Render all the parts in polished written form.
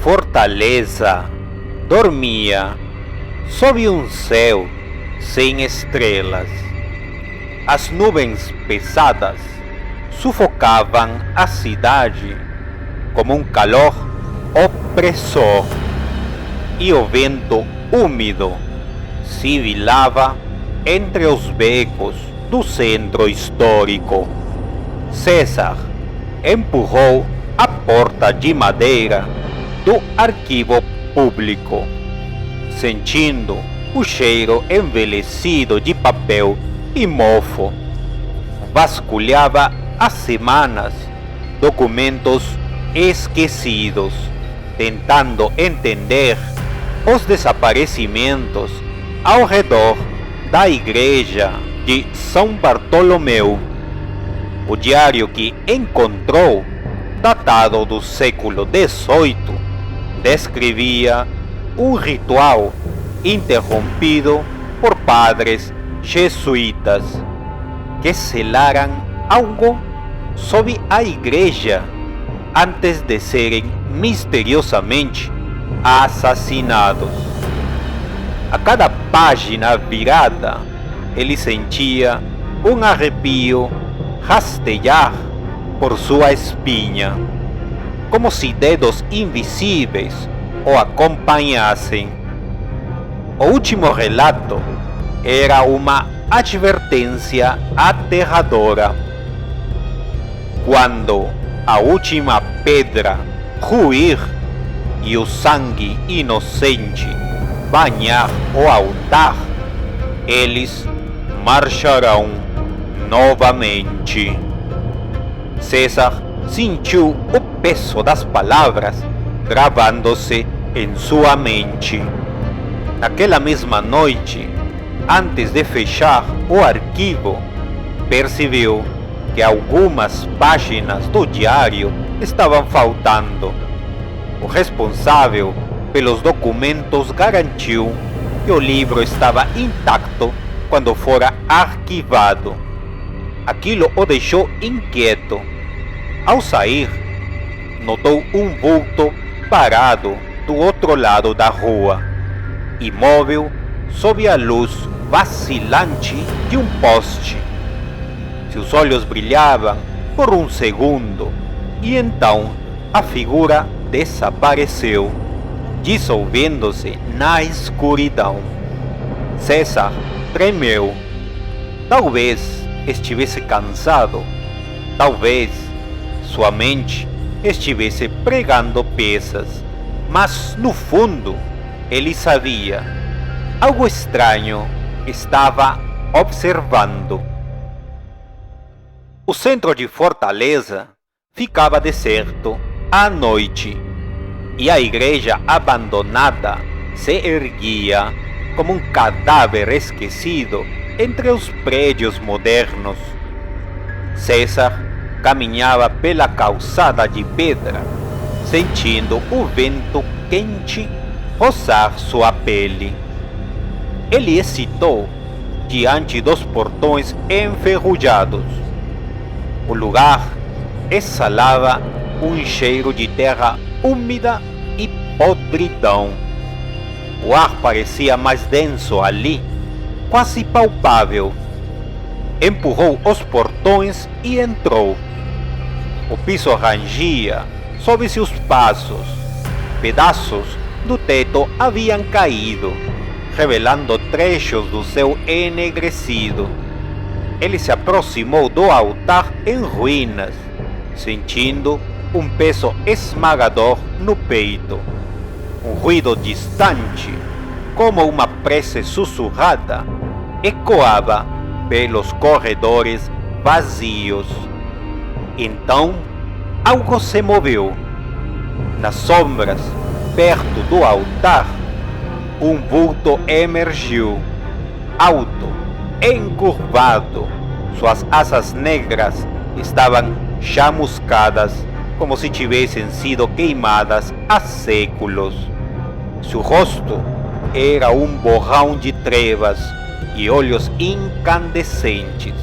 Fortaleza dormia sob um céu sem estrelas. As nuvens pesadas sufocavam a cidade como um calor opressor, e o vento úmido sibilava entre os becos do centro histórico. César empurrou a porta de madeira do arquivo público, sentindo o cheiro envelhecido de papel e mofo. Vasculhava há semanas documentos esquecidos, tentando entender os desaparecimentos ao redor da igreja de São Bartolomeu. O diário que encontrou, datado do século XVIII, descrevia um ritual interrompido por padres jesuítas que selaram algo sob a igreja antes de serem misteriosamente assassinados. A cada página virada, ele sentia um arrepio rastejar por sua espinha, como se dedos invisíveis o acompanhassem. O último relato era uma advertência aterradora. Quando a última pedra ruir e o sangue inocente banhar o altar, eles marcharão novamente. César sentiu o peso das palavras gravando-se em sua mente. Naquela mesma noite, antes de fechar o arquivo, percebeu que algumas páginas do diário estavam faltando. O responsável pelos documentos garantiu que o livro estava intacto quando fora arquivado. Aquilo o deixou inquieto. Ao sair, notou um vulto parado do outro lado da rua, imóvel sob a luz vacilante de um poste. Seus olhos brilhavam por um segundo e então a figura desapareceu, dissolvendo-se na escuridão. César tremeu. Talvez estivesse cansado, talvez sua mente estivesse pregando peças, mas no fundo ele sabia. Algo estranho estava observando. O centro de Fortaleza ficava deserto à noite, e a igreja abandonada se erguia como um cadáver esquecido entre os prédios modernos. César caminhava pela calçada de pedra, sentindo o vento quente roçar sua pele. Ele hesitou diante dos portões enferrujados. O lugar exalava um cheiro de terra úmida e podridão. O ar parecia mais denso ali, quase palpável. Empurrou os portões e entrou. O piso rangia sob seus passos. Pedaços do teto haviam caído, revelando trechos do céu enegrecido. Ele se aproximou do altar em ruínas, sentindo um peso esmagador no peito. Um ruído distante, como uma prece sussurrada, ecoava pelos corredores vazios. Então, algo se moveu. Nas sombras, perto do altar, um vulto emergiu, alto, encurvado. Suas asas negras estavam chamuscadas, como se tivessem sido queimadas há séculos. Seu rosto era um borrão de trevas e olhos incandescentes.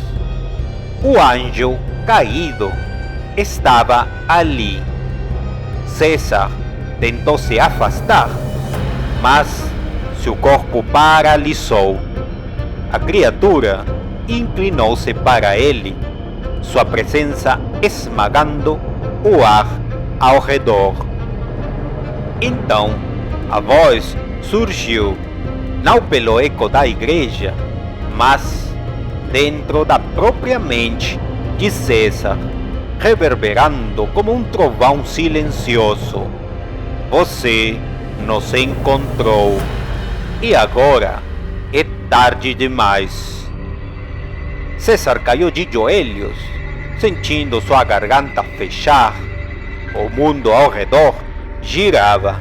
O anjo caído estava ali. César tentou se afastar, mas seu corpo paralisou. A criatura inclinou-se para ele, sua presença esmagando o ar ao redor. Então, a voz surgiu, não pelo eco da igreja, mas dentro da própria mente de César, reverberando como um trovão silencioso. Você nos encontrou, e agora é tarde demais. César caiu de joelhos, sentindo sua garganta fechar. O mundo ao redor girava,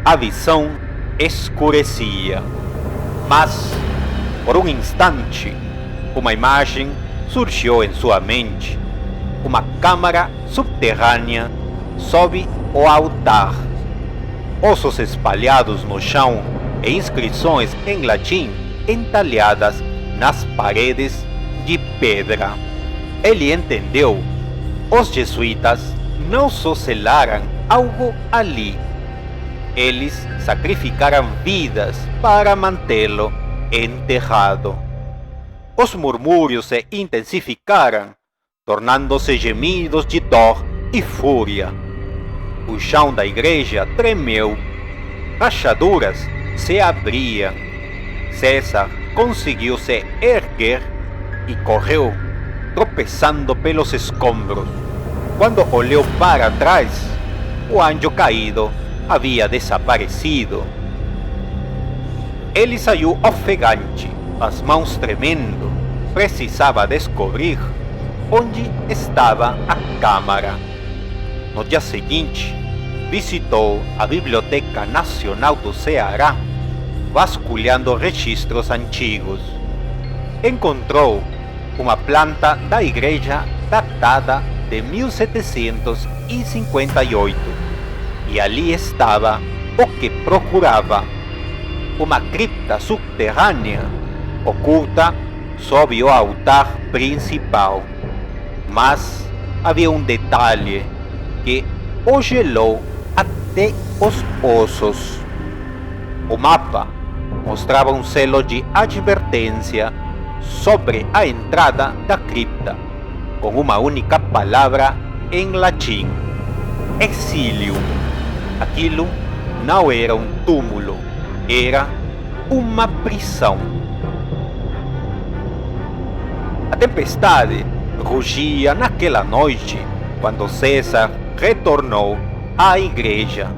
a visão escurecia. Mas, por um instante, uma imagem surgiu em sua mente. Uma câmara subterrânea sob o altar. Ossos espalhados no chão e inscrições em latim entalhadas nas paredes de pedra. Ele entendeu. Os jesuítas não só selaram algo ali. Eles sacrificaram vidas para mantê-lo enterrado. Os murmúrios se intensificaram, tornando-se gemidos de dor e fúria. O chão da igreja tremeu. Rachaduras se abriam. César conseguiu se erguer e correu, tropeçando pelos escombros. Quando olhou para trás, o anjo caído havia desaparecido. Ele saiu ofegante, as mãos tremendo. Precisava descobrir onde estava a câmara. No dia seguinte, visitou a Biblioteca Nacional do Ceará, vasculhando registros antigos. Encontrou uma planta da igreja datada de 1758, e ali estava o que procurava: uma cripta subterrânea oculta sob o altar principal. Mas havia um detalhe que o gelou até os ossos. O mapa mostrava um selo de advertência sobre a entrada da cripta, com uma única palavra em latim: exílio. Aquilo não era um túmulo, era uma prisão. A tempestade rugia naquela noite quando César retornou à igreja.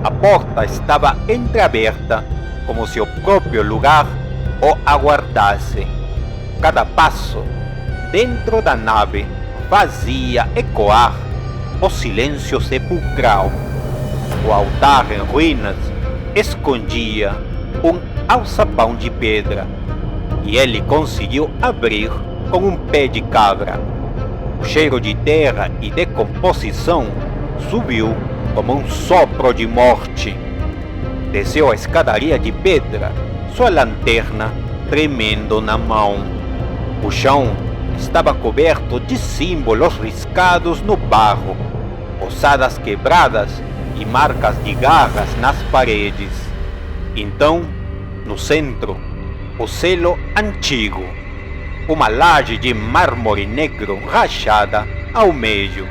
A porta estava entreaberta, como se o próprio lugar o aguardasse. Cada passo dentro da nave fazia ecoar o silêncio sepulcral. O altar em ruínas escondia um alçapão de pedra, e ele conseguiu abrir com um pé de cabra. O cheiro de terra e decomposição subiu como um sopro de morte. Desceu a escadaria de pedra, sua lanterna tremendo na mão. O chão estava coberto de símbolos riscados no barro, ossadas quebradas e marcas de garras nas paredes. Então, no centro, o selo antigo, uma laje de mármore negro rachada ao meio.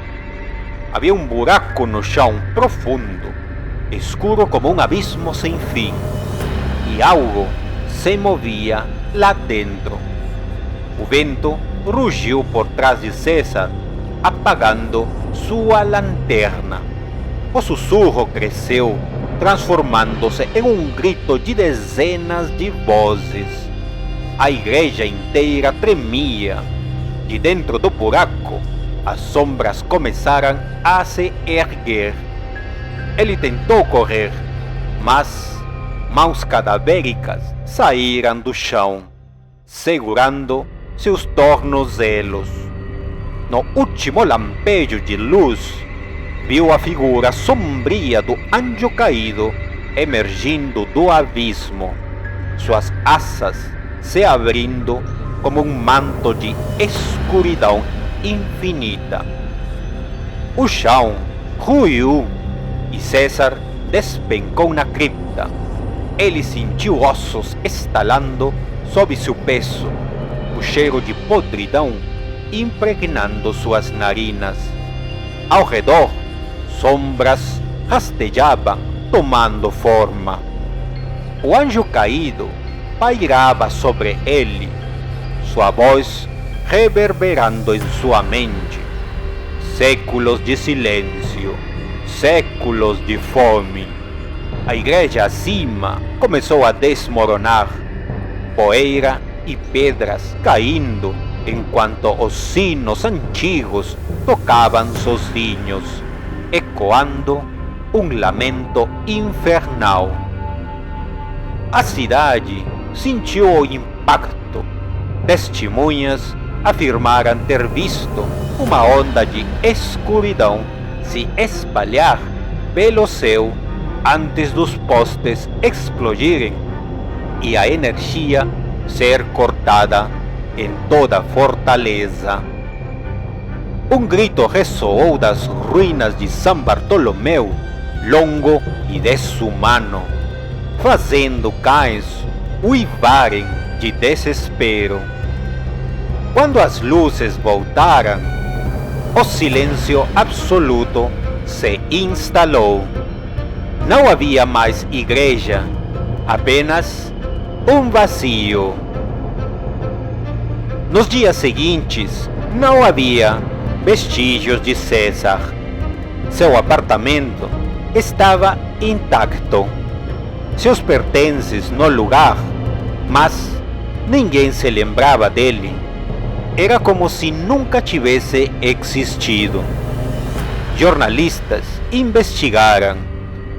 Havia um buraco no chão profundo, escuro como um abismo sem fim, e algo se movia lá dentro. O vento rugiu por trás de César, apagando sua lanterna. O sussurro cresceu, transformando-se em um grito de dezenas de vozes. A igreja inteira tremia. De dentro do buraco, as sombras começaram a se erguer. Ele tentou correr, mas mãos cadavéricas saíram do chão, segurando seus tornozelos. No último lampejo de luz, viu a figura sombria do anjo caído emergindo do abismo, suas asas se abrindo como um manto de escuridão infinita. O chão ruiu e César despencou na cripta. Ele sentiu ossos estalando sob seu peso, o cheiro de podridão impregnando suas narinas. Ao redor, sombras rastejavam, tomando forma. O anjo caído pairava sobre ele, sua voz reverberando em sua mente. Séculos de silêncio, séculos de fome. A igreja acima começou a desmoronar, poeira e pedras caindo enquanto os sinos antigos tocavam sozinhos, ecoando um lamento infernal. A cidade sentiu o impacto. Testemunhas afirmaram ter visto uma onda de escuridão se espalhar pelo céu antes dos postes explodirem e a energia ser cortada em toda a fortaleza. Um grito ressoou das ruínas de São Bartolomeu, longo e desumano, fazendo cães uivarem de desespero. Quando as luzes voltaram, o silêncio absoluto se instalou. Não havia mais igreja, apenas um vazio. Nos dias seguintes, não havia vestígios de César. Seu apartamento estava intacto, seus pertences no lugar, mas ninguém se lembrava dele. Era como se nunca tivesse existido. Jornalistas investigaram,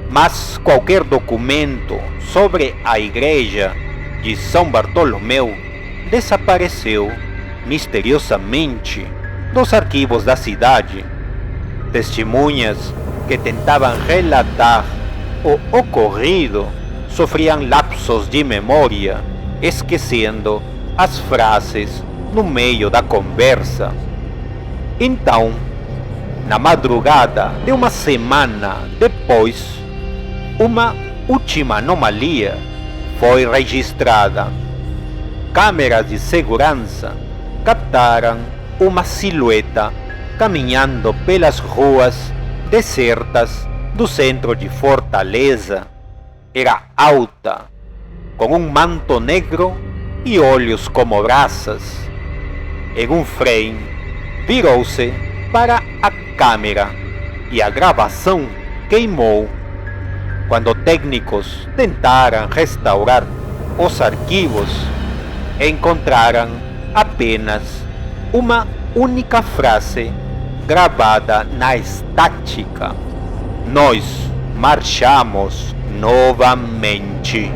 mas qualquer documento sobre a igreja de São Bartolomeu desapareceu misteriosamente dos arquivos da cidade. Testemunhas que tentavam relatar o ocorrido sofriam lapsos de memória, esquecendo as frases no meio da conversa. Então, na madrugada de uma semana depois, uma última anomalia foi registrada. Câmeras de segurança captaram uma silhueta caminhando pelas ruas desertas do centro de Fortaleza. Era alta, com um manto negro e olhos como brasas. Em um frame, virou-se para a câmera e a gravação queimou. Quando técnicos tentaram restaurar os arquivos, encontraram apenas uma única frase gravada na estática: "Nós marchamos novamente".